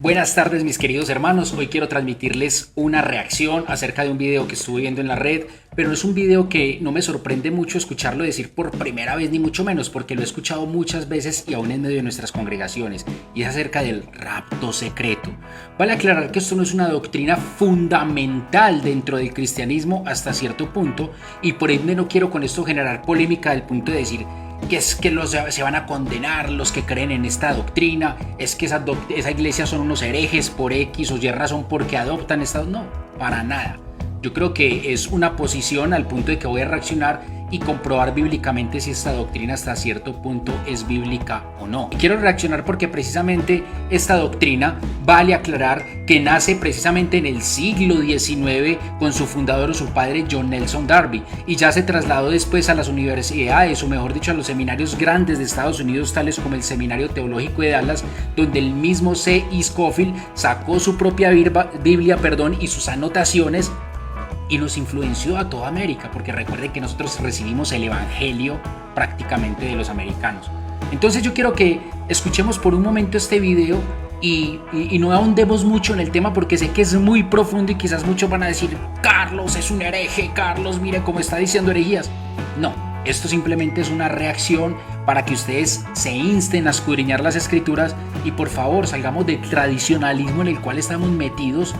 Buenas tardes mis queridos hermanos, hoy quiero transmitirles una reacción acerca de un video que estuve viendo en la red, pero es un video que no me sorprende mucho escucharlo decir por primera vez ni mucho menos porque lo he escuchado muchas veces y aún en medio de nuestras congregaciones, y es acerca del rapto secreto. Vale aclarar que esto no es una doctrina fundamental dentro del cristianismo hasta cierto punto, y por ende no quiero con esto generar polémica del punto de decir que es que se van a condenar los que creen en esta doctrina, es que esa iglesia son unos herejes por X o Y razón porque adoptan esta... No, para nada. Yo creo que es una posición al punto de que voy a reaccionar y comprobar bíblicamente si esta doctrina hasta cierto punto es bíblica o no. Y quiero reaccionar porque precisamente esta doctrina, vale aclarar que nace precisamente en el siglo XIX con su fundador o su padre John Nelson Darby, y ya se trasladó después a las universidades, o mejor dicho a los seminarios grandes de Estados Unidos, tales como el Seminario Teológico de Dallas, donde el mismo C. E. Scofield sacó su propia Biblia y sus anotaciones, y nos influenció a toda América, porque recuerden que nosotros recibimos el evangelio prácticamente de los americanos. Entonces yo quiero que escuchemos por un momento este video y no ahondemos mucho en el tema porque sé que es muy profundo y quizás muchos van a decir: Carlos es un hereje, Carlos mire cómo está diciendo herejías. No, esto simplemente es una reacción para que ustedes se insten a escudriñar las escrituras y por favor salgamos del tradicionalismo en el cual estamos metidos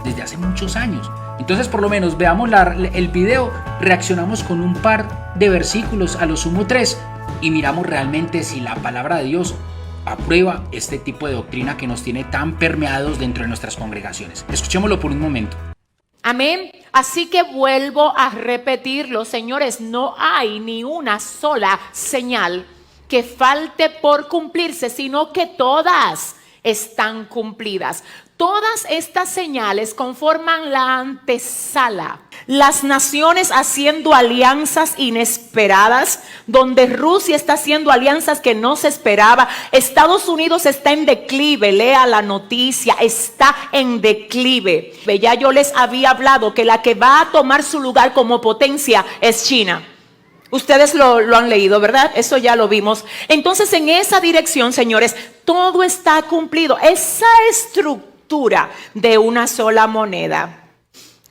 desde hace muchos años. Entonces por lo menos veamos el video, reaccionamos con un par de versículos, a lo sumo 3, y miramos realmente si la palabra de Dios aprueba este tipo de doctrina que nos tiene tan permeados dentro de nuestras congregaciones. Escuchémoslo por un momento. Amén. Así que vuelvo a repetirlo, señores, no hay ni una sola señal que falte por cumplirse, sino que todas están cumplidas. Todas estas señales conforman la antesala. Las naciones haciendo alianzas inesperadas, donde Rusia está haciendo alianzas que no se esperaba. Estados Unidos está en declive, lea la noticia, está en declive. Ya yo les había hablado que la que va a tomar su lugar como potencia es China. Ustedes lo han leído, ¿verdad? Eso ya lo vimos. Entonces, en esa dirección, señores, todo está cumplido. Esa estructura de una sola moneda,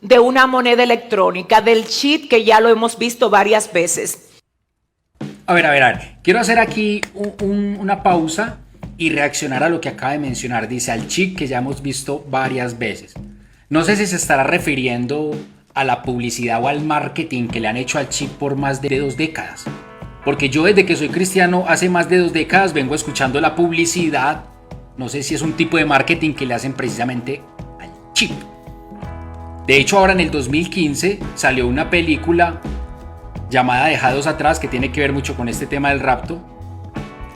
de una moneda electrónica, del chip que ya lo hemos visto varias veces. A ver. Quiero hacer aquí una pausa y reaccionar a lo que acaba de mencionar. Dice al chip que ya hemos visto varias veces. No sé si se estará refiriendo a la publicidad o al marketing que le han hecho al chip por más de 2 décadas. Porque yo desde que soy cristiano hace más de 2 décadas vengo escuchando la publicidad. No sé si es un tipo de marketing que le hacen precisamente al chip. De hecho, ahora en el 2015 salió una película llamada Dejados Atrás que tiene que ver mucho con este tema del rapto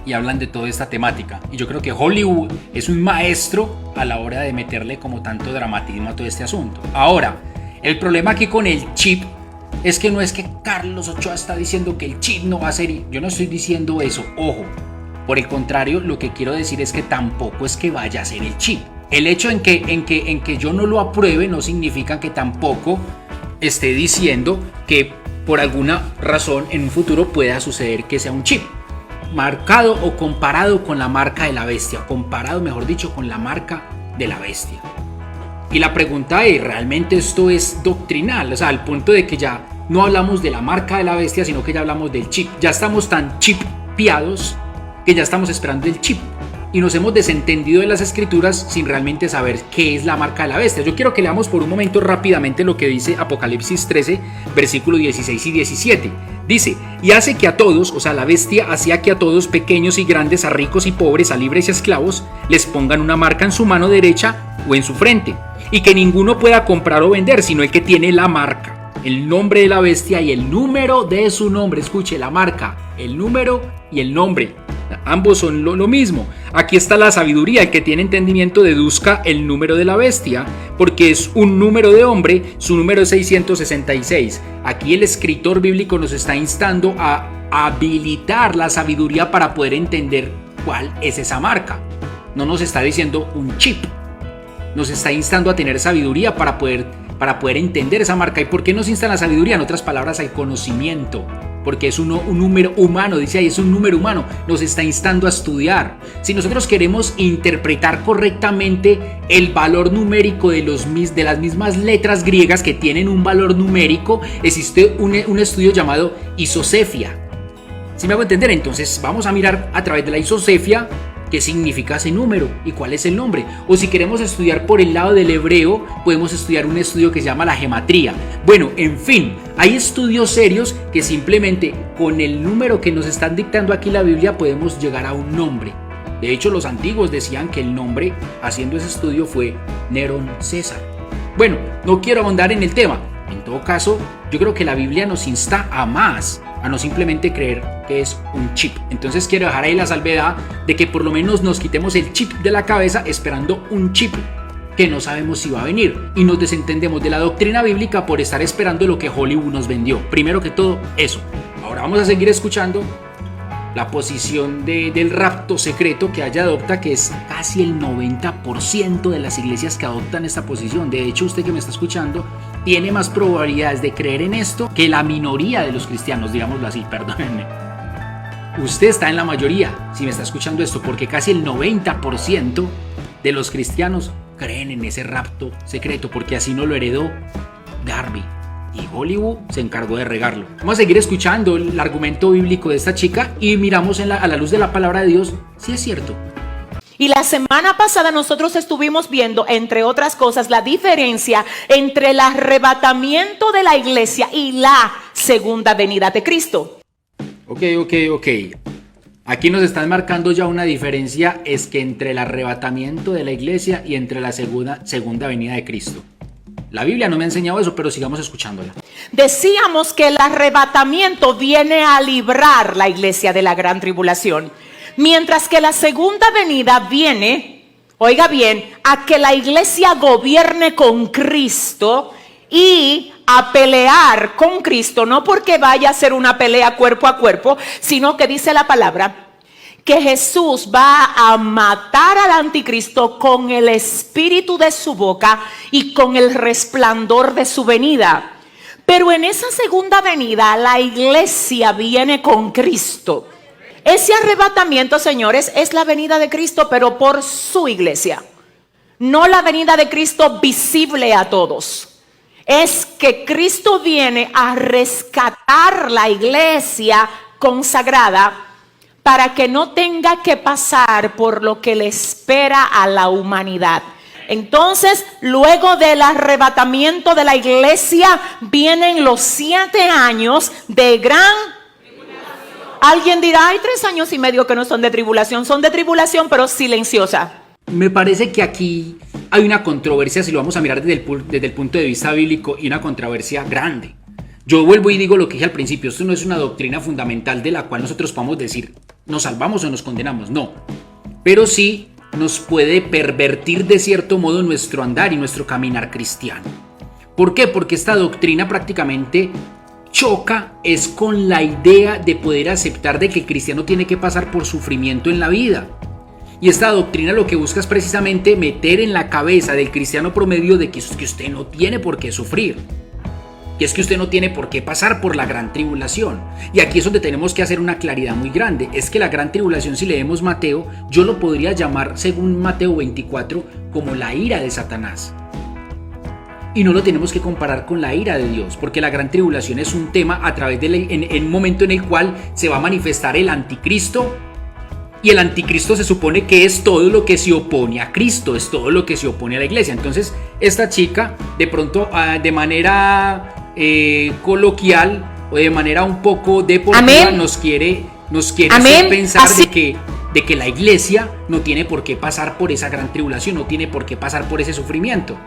y hablan de toda esta temática. Y yo creo que Hollywood es un maestro a la hora de meterle como tanto dramatismo a todo este asunto. Ahora, el problema aquí con el chip es que no es que Carlos Ochoa está diciendo que el chip no va a ser... Yo no estoy diciendo eso, ojo. Por el contrario, lo que quiero decir es que tampoco es que vaya a ser el chip. El hecho en que yo no lo apruebe no significa que tampoco esté diciendo que por alguna razón en un futuro pueda suceder que sea un chip. Marcado o comparado con la marca de la bestia. Comparado, mejor dicho, con la marca de la bestia. Y la pregunta es, ¿realmente esto es doctrinal? O sea, al punto de que ya no hablamos de la marca de la bestia, sino que ya hablamos del chip. Ya estamos tan chipeados que ya estamos esperando el chip. Y nos hemos desentendido de las escrituras sin realmente saber qué es la marca de la bestia. Yo quiero que leamos por un momento rápidamente lo que dice Apocalipsis 13, versículos 16 y 17. Dice: y hace que a todos, o sea, la bestia hacía que a todos, pequeños y grandes, a ricos y pobres, a libres y a esclavos, les pongan una marca en su mano derecha o en su frente, y que ninguno pueda comprar o vender, sino el que tiene la marca, el nombre de la bestia y el número de su nombre. Escuche, la marca, el número y el nombre. Ambos son lo mismo. Aquí está la sabiduría. El que tiene entendimiento deduzca el número de la bestia, porque es un número de hombre. Su número es 666. Aquí el escritor bíblico nos está instando a habilitar la sabiduría para poder entender cuál es esa marca. No nos está diciendo un chip. Nos está instando a tener sabiduría para poder entender esa marca. ¿Y por qué nos insta la sabiduría? En otras palabras, el conocimiento. porque es un número humano, dice ahí, es un número humano, nos está instando a estudiar. Si nosotros queremos interpretar correctamente el valor numérico de las mismas letras griegas que tienen un valor numérico, existe un estudio llamado isosefia. ¿Sí me hago entender? Entonces vamos a mirar a través de la isosefia qué significa ese número y cuál es el nombre. O si queremos estudiar por el lado del hebreo, podemos estudiar un estudio que se llama la gematría. Bueno, en fin, hay estudios serios que simplemente con el número que nos están dictando aquí la Biblia podemos llegar a un nombre. De hecho, los antiguos decían que el nombre, haciendo ese estudio, fue Nerón César. Bueno, no quiero ahondar en el tema. En todo caso, yo creo que la Biblia nos insta a más, a no simplemente creer que es un chip. Entonces quiero dejar ahí la salvedad de que por lo menos nos quitemos el chip de la cabeza esperando un chip que no sabemos si va a venir, y nos desentendemos de la doctrina bíblica por estar esperando lo que Hollywood nos vendió. Primero que todo, eso. Ahora vamos a seguir escuchando la posición del rapto secreto que ella adopta, que es casi el 90% de las iglesias que adoptan esta posición. De hecho, usted que me está escuchando tiene más probabilidades de creer en esto que la minoría de los cristianos, digámoslo así, perdónenme. Usted está en la mayoría si me está escuchando esto, porque casi el 90% de los cristianos creen en ese rapto secreto, porque así no lo heredó Darby. Y Hollywood se encargó de regarlo. Vamos a seguir escuchando el argumento bíblico de esta chica y miramos a la luz de la palabra de Dios si es cierto. Y la semana pasada nosotros estuvimos viendo, entre otras cosas, la diferencia entre el arrebatamiento de la iglesia y la segunda venida de Cristo. Ok. Aquí nos están marcando ya una diferencia, es que entre el arrebatamiento de la iglesia y entre la segunda venida de Cristo. La Biblia no me ha enseñado eso, pero sigamos escuchándola. Decíamos que el arrebatamiento viene a librar la iglesia de la gran tribulación, mientras que la segunda venida viene, oiga bien, a que la iglesia gobierne con Cristo y a pelear con Cristo, no porque vaya a ser una pelea cuerpo a cuerpo, sino que dice la palabra que Jesús va a matar al anticristo con el espíritu de su boca y con el resplandor de su venida. Pero en esa segunda venida la iglesia viene con Cristo. Ese arrebatamiento, señores, es la venida de Cristo, pero por su iglesia. No la venida de Cristo visible a todos. Es que Cristo viene a rescatar la iglesia consagrada para que no tenga que pasar por lo que le espera a la humanidad. Entonces, luego del arrebatamiento de la iglesia, vienen los 7 años de gran tribulación. Alguien dirá, hay 3 años y medio que no son de tribulación. Son de tribulación, pero silenciosa. Me parece que aquí hay una controversia, si lo vamos a mirar desde el punto de vista bíblico, y una controversia grande. Yo vuelvo y digo lo que dije al principio, esto no es una doctrina fundamental de la cual nosotros podamos decir, nos salvamos o nos condenamos, no. Pero sí nos puede pervertir de cierto modo nuestro andar y nuestro caminar cristiano. ¿Por qué? Porque esta doctrina prácticamente choca es con la idea de poder aceptar de que el cristiano tiene que pasar por sufrimiento en la vida. Y esta doctrina lo que busca es precisamente meter en la cabeza del cristiano promedio de que usted no tiene por qué sufrir. Y es que usted no tiene por qué pasar por la gran tribulación. Y aquí es donde tenemos que hacer una claridad muy grande. Es que la gran tribulación, si leemos Mateo, yo lo podría llamar, según Mateo 24, como la ira de Satanás. Y no lo tenemos que comparar con la ira de Dios, porque la gran tribulación es un tema a través en un momento en el cual se va a manifestar el anticristo. Y el anticristo se supone que es todo lo que se opone a Cristo, es todo lo que se opone a la iglesia. Entonces, esta chica, de pronto, de manera coloquial o de manera un poco deportiva, nos quiere hacer pensar de que la iglesia no tiene por qué pasar por esa gran tribulación, no tiene por qué pasar por ese sufrimiento.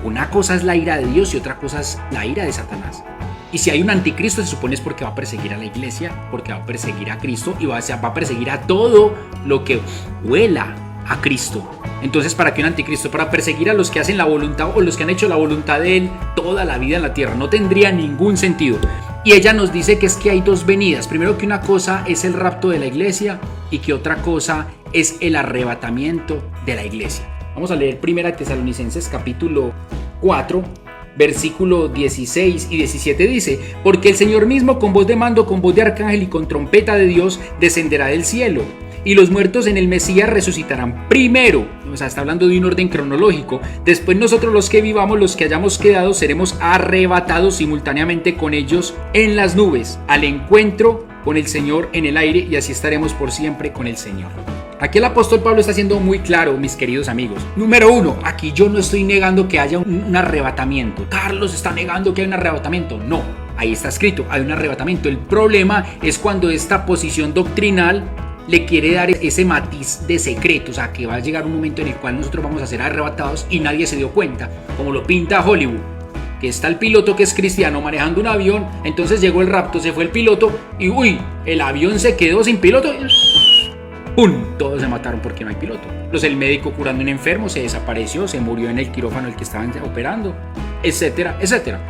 Una cosa es la ira de Dios y otra cosa es la ira de Satanás. Y si hay un anticristo, se supone es porque va a perseguir a la iglesia, porque va a perseguir a Cristo y va a perseguir a todo lo que huela a Cristo. Entonces, ¿para qué un anticristo? Para perseguir a los que hacen la voluntad o los que han hecho la voluntad de él toda la vida en la tierra. No tendría ningún sentido. Y ella nos dice que es que hay 2 venidas. Primero, que una cosa es el rapto de la iglesia y que otra cosa es el arrebatamiento de la iglesia. Vamos a leer 1 Tesalonicenses capítulo 4, versículo 16 y 17 dice: porque el Señor mismo con voz de mando, con voz de arcángel y con trompeta de Dios descenderá del cielo, y los muertos en el Mesías resucitarán primero. O sea, está hablando de un orden cronológico. Después nosotros los que vivamos, los que hayamos quedado, seremos arrebatados simultáneamente con ellos en las nubes, al encuentro con el Señor en el aire, y así estaremos por siempre con el Señor. Aquí el apóstol Pablo está siendo muy claro, mis queridos amigos. Número 1, aquí yo no estoy negando que haya un arrebatamiento. Carlos está negando que hay un arrebatamiento. No, ahí está escrito, hay un arrebatamiento. El problema es cuando esta posición doctrinal le quiere dar ese matiz de secreto, o sea, que va a llegar un momento en el cual nosotros vamos a ser arrebatados y nadie se dio cuenta, como lo pinta Hollywood, que está el piloto que es cristiano manejando un avión, entonces llegó el rapto, se fue el piloto y uy, el avión se quedó sin piloto y ¡pum! Todos se mataron porque no hay piloto. El médico curando a un enfermo se desapareció, se murió en el quirófano el que estaban operando, etcétera, etcétera.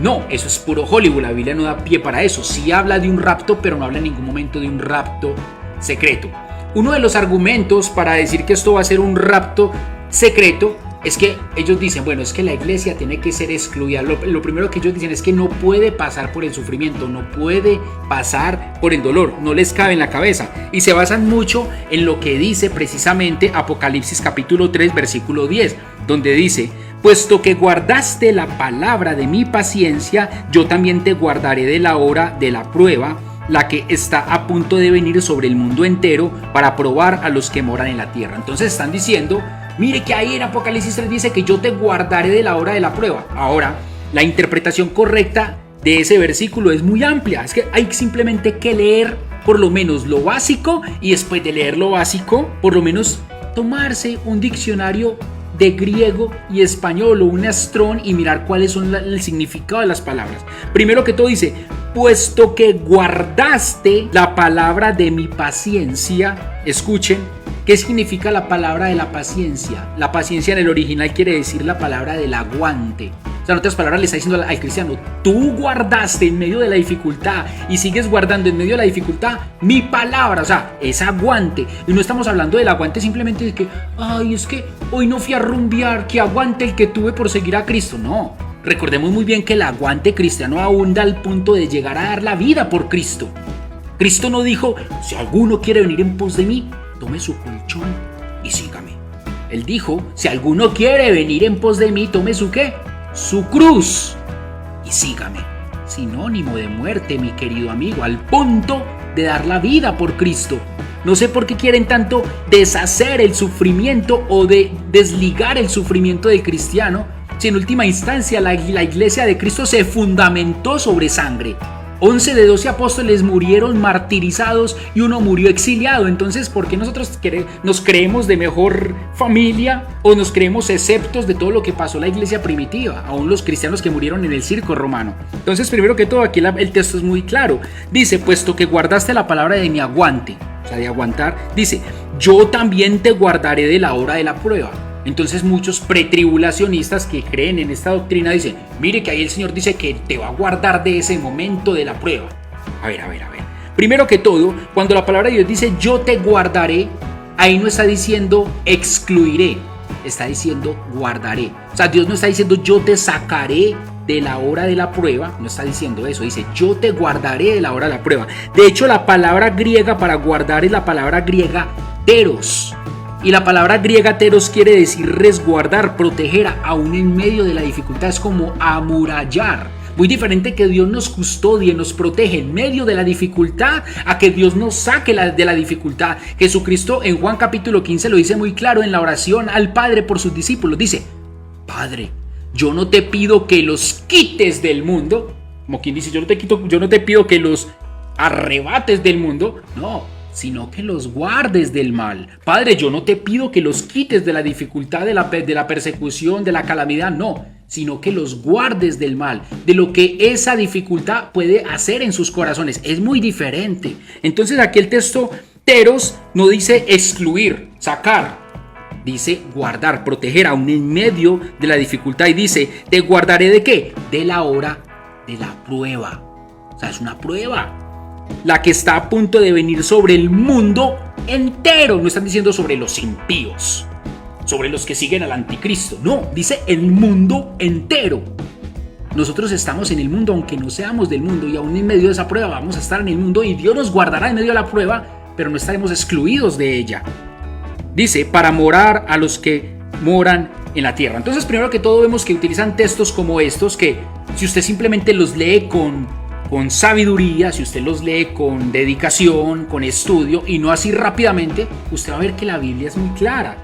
No, eso es puro Hollywood, la Biblia no da pie para eso. Sí habla de un rapto, pero no habla en ningún momento de un rapto secreto. Uno de los argumentos para decir que esto va a ser un rapto secreto es que ellos dicen, bueno, es que la iglesia tiene que ser excluida. Lo primero que ellos dicen es que no puede pasar por el sufrimiento, no puede pasar por el dolor, no les cabe en la cabeza. Y se basan mucho en lo que dice precisamente Apocalipsis capítulo 3, versículo 10, donde dice: puesto que guardaste la palabra de mi paciencia, yo también te guardaré de la hora de la prueba, la que está a punto de venir sobre el mundo entero para probar a los que moran en la tierra. Entonces están diciendo, mire que ahí en Apocalipsis 3 dice que yo te guardaré de la hora de la prueba. Ahora, la interpretación correcta de ese versículo es muy amplia. Es que hay simplemente que leer por lo menos lo básico, y después de leer lo básico, por lo menos tomarse un diccionario de griego y español o un Strong y mirar cuáles son el significado de las palabras. Primero que todo dice: puesto que guardaste la palabra de mi paciencia. Escuchen, ¿qué significa la palabra de la paciencia? La paciencia en el original quiere decir la palabra del aguante. O sea, en otras palabras le está diciendo al cristiano: tú guardaste en medio de la dificultad y sigues guardando en medio de la dificultad mi palabra. O sea, es aguante. Y no estamos hablando del aguante simplemente de que, ay, es que hoy no fui a rumbear, que aguante el que tuve por seguir a Cristo. No, recordemos muy bien que el aguante cristiano abunda al punto de llegar a dar la vida por Cristo. Cristo no dijo: si alguno quiere venir en pos de mí, tome su colchón y sígame. Él dijo: si alguno quiere venir en pos de mí, tome su ¿qué? Su cruz y sígame. Sinónimo de muerte, mi querido amigo, al punto de dar la vida por Cristo. No sé por qué quieren tanto deshacer el sufrimiento o de desligar el sufrimiento del cristiano, si en última instancia la iglesia de Cristo se fundamentó sobre sangre. 11 de 12 apóstoles murieron martirizados y uno murió exiliado. Entonces, ¿por qué nosotros nos creemos de mejor familia o nos creemos exceptos de todo lo que pasó la iglesia primitiva? Aún los cristianos que murieron en el circo romano. Entonces, primero que todo, aquí el texto es muy claro. Dice: puesto que guardaste la palabra de mi aguante, o sea, de aguantar, dice: yo también te guardaré de la hora de la prueba. Entonces muchos pretribulacionistas que creen en esta doctrina dicen: mire que ahí el Señor dice que te va a guardar de ese momento de la prueba. A ver. Primero que todo, cuando la palabra de Dios dice yo te guardaré, ahí no está diciendo excluiré, está diciendo guardaré. O sea, Dios no está diciendo yo te sacaré de la hora de la prueba, no está diciendo eso, dice yo te guardaré de la hora de la prueba. De hecho, la palabra griega para guardar es la palabra griega teros. Y la palabra griega teros quiere decir resguardar, proteger, aún en medio de la dificultad. Es como amurallar. Muy diferente que Dios nos custodie, nos protege en medio de la dificultad, a que Dios nos saque de la dificultad. Jesucristo en Juan capítulo 15 lo dice muy claro en la oración al Padre por sus discípulos. Dice: Padre, yo no te pido que los quites del mundo. Como quien dice, yo no te pido que los arrebates del mundo. No, sino que los guardes del mal. Padre, yo no te pido que los quites de la dificultad, de la persecución, de la calamidad, no, sino que los guardes del mal, de lo que esa dificultad puede hacer en sus corazones. Es muy diferente. Entonces aquí el texto teros no dice excluir, sacar, dice guardar, proteger, aún en medio de la dificultad. Y dice: te guardaré ¿de qué? De la hora de la prueba. O sea, es una prueba, la que está a punto de venir sobre el mundo entero. No están diciendo sobre los impíos, sobre los que siguen al anticristo. No, dice el mundo entero. nosotros estamos en el mundo aunque no seamos del mundo, y aún en medio de esa prueba vamos a estar en el mundo y Dios nos guardará en medio de la prueba, pero no estaremos excluidos de ella. Dice, para morar a los que moran en la tierra. Entonces, primero que todo, vemos que utilizan textos como estos que, si usted simplemente los lee con sabiduría, si usted los lee con dedicación, con estudio y no así rápidamente, usted va a ver que la Biblia es muy clara.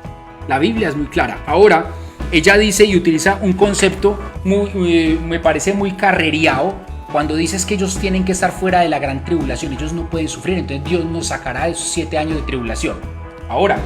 La Biblia es muy clara. Ahora, ella dice y utiliza un concepto me parece muy carrereado cuando dices que ellos tienen que estar fuera de la gran tribulación. Ellos no pueden sufrir, entonces Dios nos sacará de esos 7 años de tribulación. Ahora,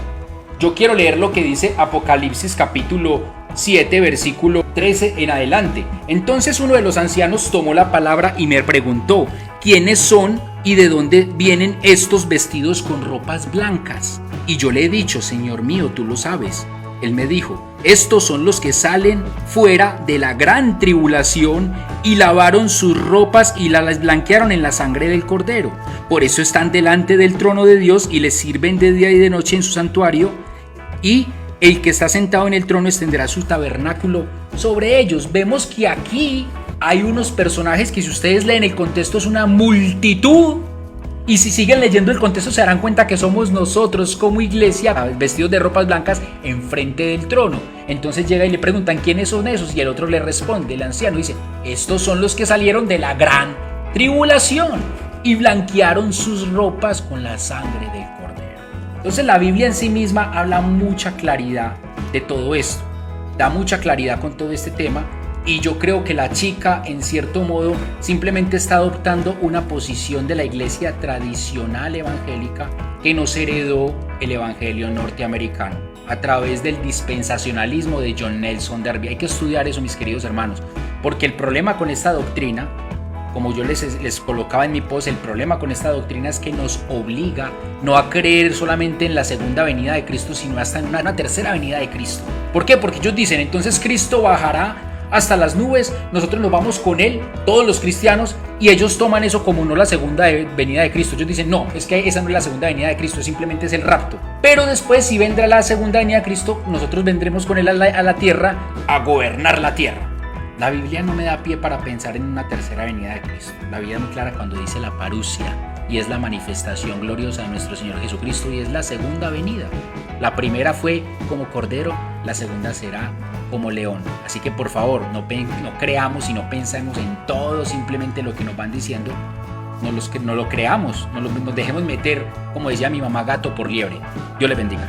yo quiero leer lo que dice Apocalipsis capítulo 7, versículo 13 en adelante. Entonces uno de los ancianos tomó la palabra y me preguntó, ¿quiénes son y de dónde vienen estos vestidos con ropas blancas? Y yo le he dicho, Señor mío, tú lo sabes. Él me dijo, estos son los que salen fuera de la gran tribulación y lavaron sus ropas y las blanquearon en la sangre del Cordero. Por eso están delante del trono de Dios y les sirven de día y de noche en su santuario, y el que está sentado en el trono extenderá su tabernáculo sobre ellos. Vemos que aquí hay unos personajes que, si ustedes leen el contexto, es una multitud. Y si siguen leyendo el contexto se darán cuenta que somos nosotros como iglesia vestidos de ropas blancas enfrente del trono. Entonces llega y le preguntan quiénes son esos, y el otro le responde, el anciano dice, estos son los que salieron de la gran tribulación y blanquearon sus ropas con la sangre del Cordero. Entonces la Biblia en sí misma habla mucha claridad de todo esto, da mucha claridad con todo este tema. Y yo creo que la chica, en cierto modo, simplemente está adoptando una posición de la iglesia tradicional evangélica que nos heredó el evangelio norteamericano a través del dispensacionalismo de John Nelson Darby. Hay que estudiar eso, mis queridos hermanos, porque el problema con esta doctrina, como yo les colocaba en mi post, el problema con esta doctrina es que nos obliga no a creer solamente en la segunda venida de Cristo, sino hasta en una tercera venida de Cristo. ¿Por qué? Porque ellos dicen, entonces Cristo bajará hasta las nubes, nosotros nos vamos con él, todos los cristianos, y ellos toman eso como no la segunda venida de Cristo. Ellos dicen, no, es que esa no es la segunda venida de Cristo, simplemente es el rapto. Pero después, si vendrá la segunda venida de Cristo, nosotros vendremos con él a la tierra a gobernar la tierra. La Biblia no me da pie para pensar en una tercera venida de Cristo. La Biblia es muy clara cuando dice la parusia, y es la manifestación gloriosa de nuestro Señor Jesucristo, y es la segunda venida. La primera fue como cordero, la segunda será como león. Así que por favor, no creamos y no pensemos en todo simplemente lo que nos van diciendo. No lo creamos, no nos dejemos meter, como decía mi mamá, gato por liebre. Dios les bendiga.